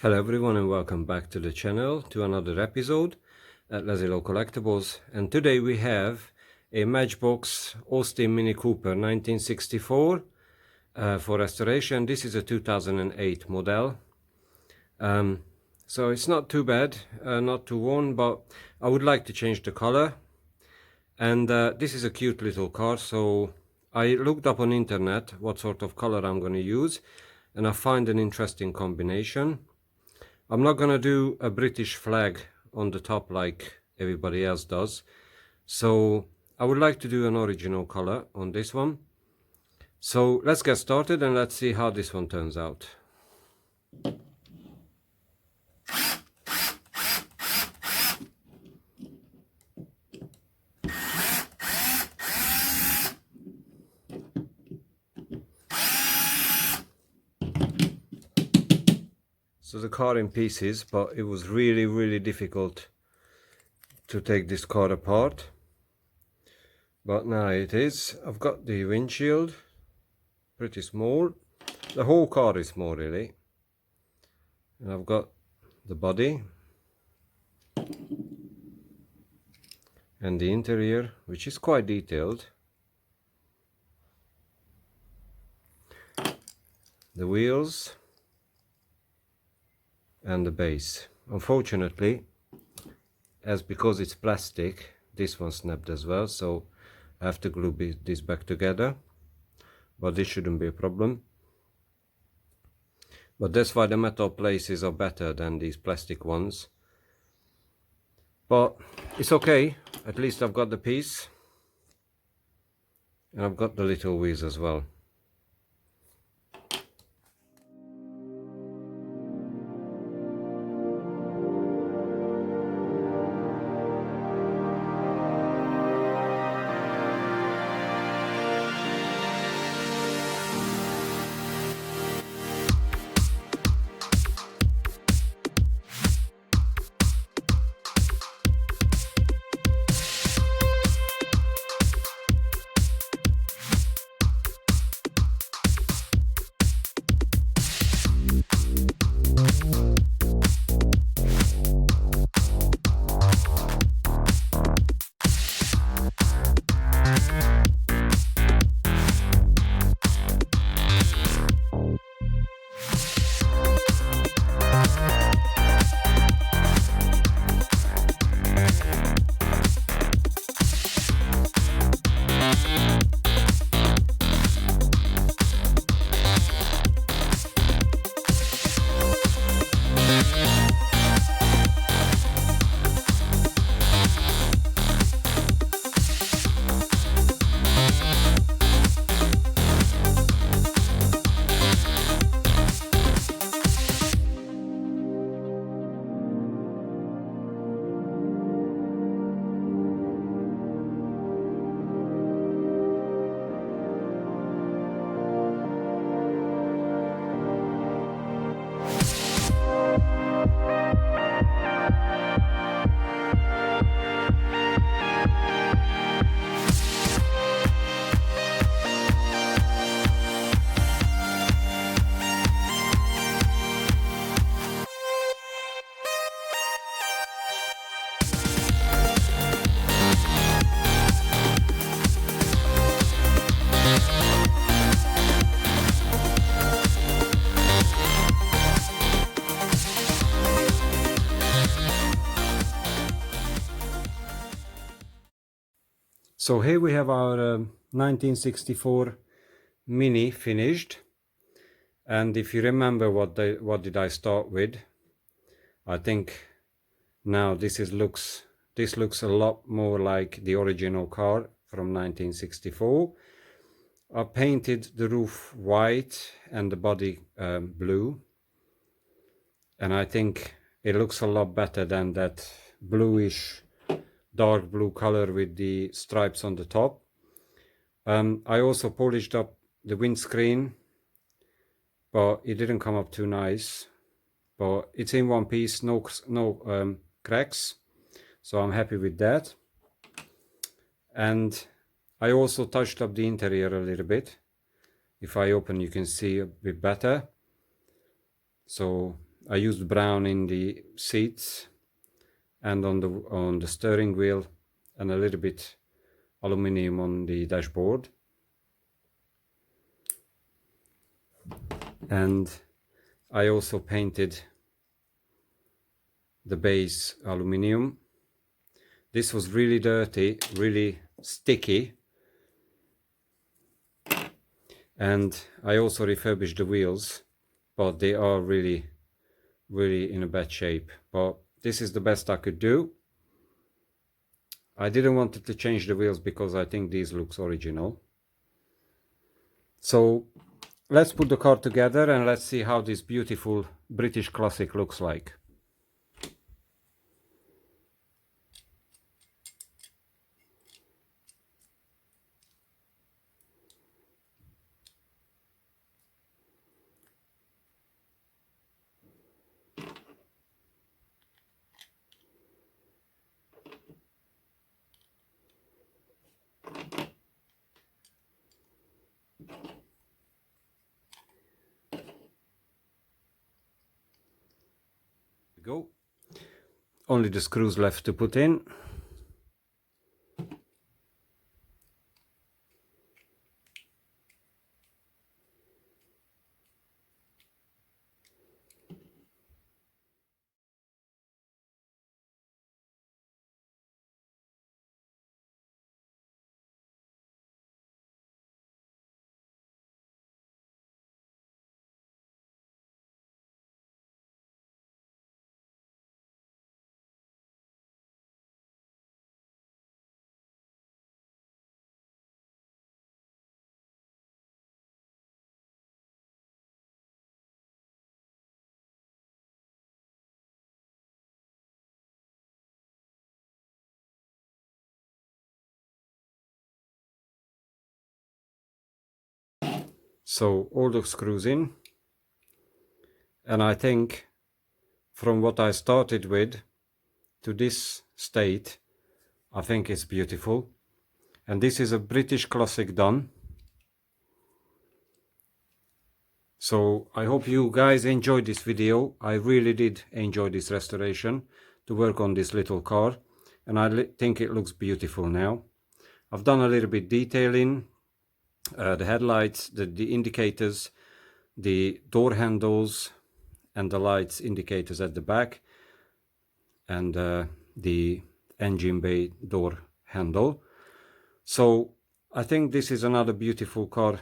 Hello everyone and welcome back to the channel, to another episode at Lazi-Low Collectibles. And today we have a Matchbox Austin Mini Cooper 1964 for restoration. This is a 2008 model. So it's not too bad, not too worn, but I would like to change the color. And this is a cute little car, so I looked up on internet what sort of color I'm going to use, and I find an interesting combination. I'm not going to do a British flag on the top like everybody else does. So I would like to do an original color on this one. So let's get started and let's see how this one turns out. So the car in pieces, but it was really difficult to take this car apart. But now it is. I've got the windshield, pretty small. The whole car is small really. And I've got the body and the interior, which is quite detailed. The wheels and the base. Unfortunately, because it's plastic, this one snapped as well, so I have to glue this back together, but this shouldn't be a problem. But that's why the metal places are better than these plastic ones. But it's okay, at least I've got the piece, and I've got the little wheels as well. So here we have our 1964 Mini finished, and if you remember what did I start with, I think now this looks a lot more like the original car from 1964. I painted the roof white and the body blue, and I think it looks a lot better than that bluish dark blue color with the stripes on the top. I also polished up the windscreen, but it didn't come up too nice, but it's in one piece, no cracks, so I'm happy with that. And I also touched up the interior a little bit. If I open, you can see a bit better. So I used brown in the seats and on the steering wheel, and a little bit aluminium on the dashboard. And I also painted the base aluminium. This was really dirty, really sticky, and I also refurbished the wheels, but they are really in a bad shape. But this is the best I could do. I didn't want to change the wheels because I think these looks original. So let's put the car together and let's see how this beautiful British classic looks like. Go. Only the screws left to put in. So all the screws in, and I think from what I started with to this state, I think it's beautiful. And this is a British classic done. So I hope you guys enjoyed this video. I really did enjoy this restoration to work on this little car, and I think it looks beautiful now. I've done a little bit detailing, the headlights, the indicators, the door handles and the lights indicators at the back, and the engine bay door handle. So I think this is another beautiful car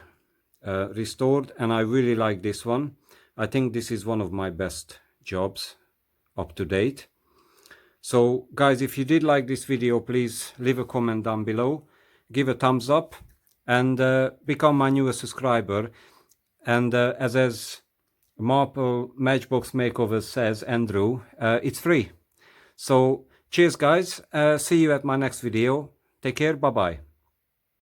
restored, and I really like this one. I think this is one of my best jobs up to date. So guys, if you did like this video, please leave a comment down below, give a thumbs up, and become my newest subscriber. And as Marple Matchbox Makeover says, Andrew, it's free. So cheers guys, see you at my next video. Take care, bye bye.